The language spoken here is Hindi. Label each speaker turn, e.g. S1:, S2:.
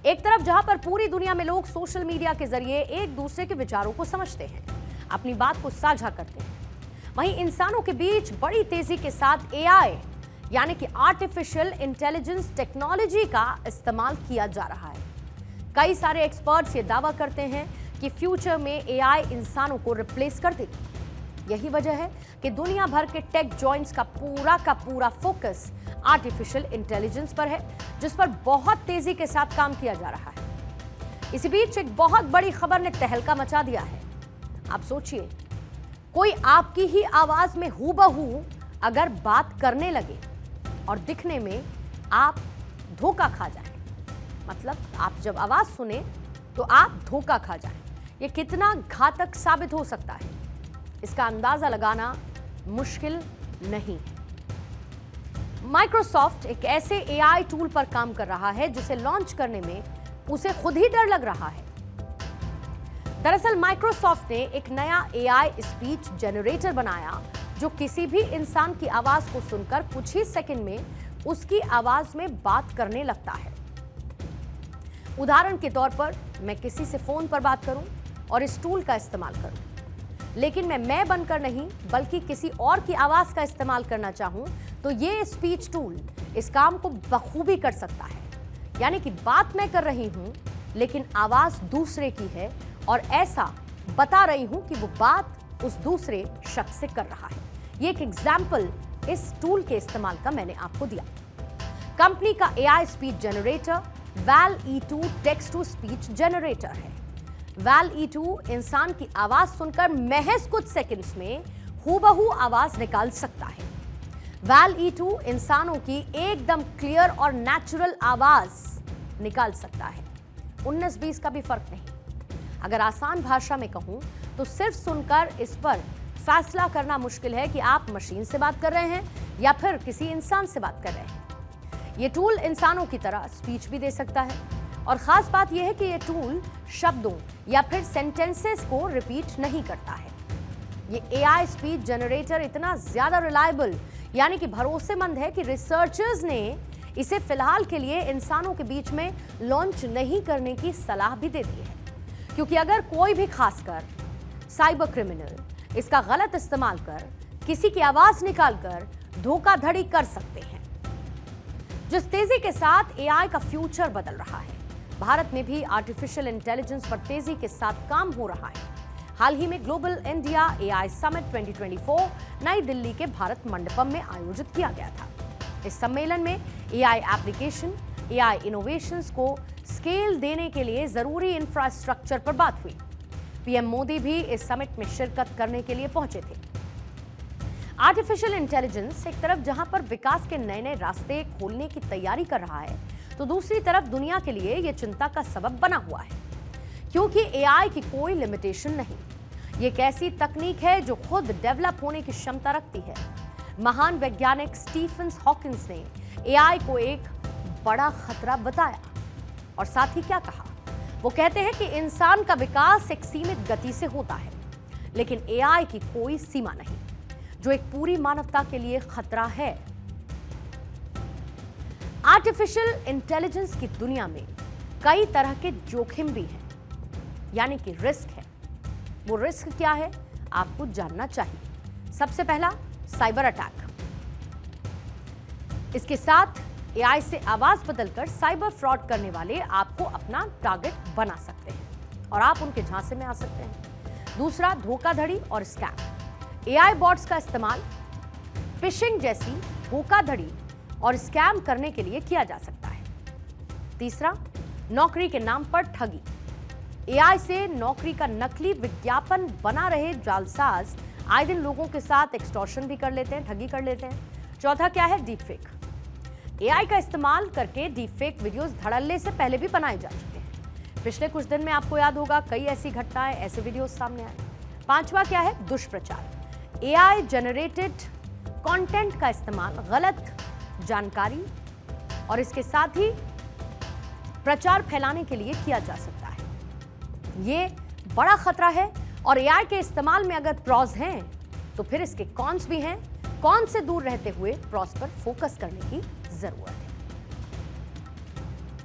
S1: एक तरफ जहां पर पूरी दुनिया में लोग सोशल मीडिया के जरिए एक दूसरे के विचारों को समझते हैं, अपनी बात को साझा करते हैं, वहीं इंसानों के बीच बड़ी तेजी के साथ एआई यानी कि आर्टिफिशियल इंटेलिजेंस टेक्नोलॉजी का इस्तेमाल किया जा रहा है। कई सारे एक्सपर्ट्स ये दावा करते हैं कि फ्यूचर में एआई इंसानों को रिप्लेस कर देगी। यही वजह है कि दुनिया भर के टेक जॉइंट्स का पूरा फोकस आर्टिफिशियल इंटेलिजेंस पर है, जिस पर बहुत तेजी के साथ काम किया जा रहा है। इसी बीच एक बहुत बड़ी खबर ने तहलका मचा दिया है। आप सोचिए, कोई आपकी ही आवाज में हूबहू अगर बात करने लगे और दिखने में आप धोखा खा जाएं, मतलब आप जब आवाज सुने तो आप धोखा खा जाएं, ये कितना घातक साबित हो सकता है, इसका अंदाजा लगाना मुश्किल नहीं है। माइक्रोसॉफ्ट एक ऐसे एआई टूल पर काम कर रहा है जिसे लॉन्च करने में उसे खुद ही डर लग रहा है। दरअसल माइक्रोसॉफ्ट ने एक नया एआई स्पीच जनरेटर बनाया जो किसी भी इंसान की आवाज को सुनकर कुछ ही सेकंड में उसकी आवाज में बात करने लगता है। उदाहरण के तौर पर मैं किसी से फोन पर बात करूं और इस टूल का इस्तेमाल करूं, लेकिन मैं बनकर नहीं बल्कि किसी और की आवाज का इस्तेमाल करना चाहूं तो ये स्पीच टूल इस काम को बखूबी कर सकता है। यानी कि बात मैं कर रही हूं लेकिन आवाज दूसरे की है और ऐसा बता रही हूं कि वो बात उस दूसरे शख्स से कर रहा है। ये एक एग्जाम्पल इस टूल के इस्तेमाल का मैंने आपको दिया। कंपनी का AI speech generator VALL-E E2 text to speech generator है। वैल E2 इंसान की आवाज सुनकर महज कुछ सेकंड्स में हूबहू आवाज निकाल सकता है। वैल E2 इंसानों की एकदम क्लियर और नेचुरल आवाज निकाल सकता है। 19-20 का भी फर्क नहीं। अगर आसान भाषा में कहूं तो सिर्फ सुनकर इस पर फैसला करना मुश्किल है कि आप मशीन से बात कर रहे हैं या फिर किसी इंसान से बात कर रहे हैं। यह टूल इंसानों की तरह स्पीच भी दे सकता है और खास बात यह है कि यह टूल शब्दों या फिर सेंटेंसेस को रिपीट नहीं करता है। यह एआई स्पीच जनरेटर इतना ज्यादा रिलायबल यानी कि भरोसेमंद है कि रिसर्चर्स ने इसे फिलहाल के लिए इंसानों के बीच में लॉन्च नहीं करने की सलाह भी दे दी है, क्योंकि अगर कोई भी खासकर साइबर क्रिमिनल इसका गलत इस्तेमाल कर किसी की आवाज निकालकर धोखाधड़ी कर सकते हैं। जिस तेजी के साथ एआई का फ्यूचर बदल रहा है, भारत में भी आर्टिफिशियल इंटेलिजेंस पर तेजी के साथ काम हो रहा है। हाल ही में ग्लोबल इंडिया एआई समिट 2024 नई दिल्ली के भारत मंडपम में आयोजित किया गया था। इस सम्मेलन में एआई एप्लीकेशन, एआई इनोवेशंस को स्केल देने के लिए जरूरी इंफ्रास्ट्रक्चर पर बात हुई। पीएम मोदी भी इस समिट में शिरकत करने के लिए पहुंचे थे। आर्टिफिशियल इंटेलिजेंस एक तरफ जहां पर विकास के नए नए रास्ते खोलने की तैयारी कर रहा है, तो दूसरी तरफ दुनिया के लिए यह चिंता का सबब बना हुआ है, क्योंकि एआई की कोई लिमिटेशन नहीं। ये एक ऐसी तकनीक है जो खुद डेवलप होने की क्षमता रखती है। महान वैज्ञानिक स्टीफन हॉकिंस ने एआई को एक बड़ा खतरा बताया और साथ ही क्या कहा, वो कहते हैं कि इंसान का विकास एक सीमित गति से होता है, लेकिन एआई की कोई सीमा नहीं, जो एक पूरी मानवता के लिए खतरा है। आर्टिफिशियल इंटेलिजेंस की दुनिया में कई तरह के जोखिम भी हैं, यानी कि रिस्क है। वो रिस्क क्या है, आपको जानना चाहिए। सबसे पहला, साइबर अटैक। इसके साथ एआई से आवाज बदलकर साइबर फ्रॉड करने वाले आपको अपना टारगेट बना सकते हैं और आप उनके झांसे में आ सकते हैं। दूसरा, धोखाधड़ी और स्कैम। एआई बॉट्स का इस्तेमाल फिशिंग जैसी धोखाधड़ी और स्कैम करने के लिए किया जा सकता है। तीसरा, नौकरी के नाम पर ठगी। एआई से नौकरी का नकली विज्ञापन बना रहे जालसाज आए दिन लोगों के साथ एक्सटॉर्शन भी कर लेते हैं, ठगी कर लेते हैं। चौथा क्या है, डीपफेक। एआई का इस्तेमाल करके डीपफेक वीडियोस धड़ल्ले से पहले भी बनाए जा चुके हैं। पिछले कुछ दिन में आपको याद होगा कई ऐसी घटनाएं, ऐसे वीडियोस सामने आए। पांचवा क्या है, दुष्प्रचार। एआई जनरेटेड कंटेंट का इस्तेमाल गलत जानकारी और इसके साथ ही प्रचार फैलाने के लिए किया जा सकता है। ये बड़ा खतरा है और एआई के इस्तेमाल में अगर प्रॉस हैं तो फिर इसके कॉन्स भी हैं। कॉन से दूर रहते हुए प्रॉस पर फोकस करने की जरूरत है।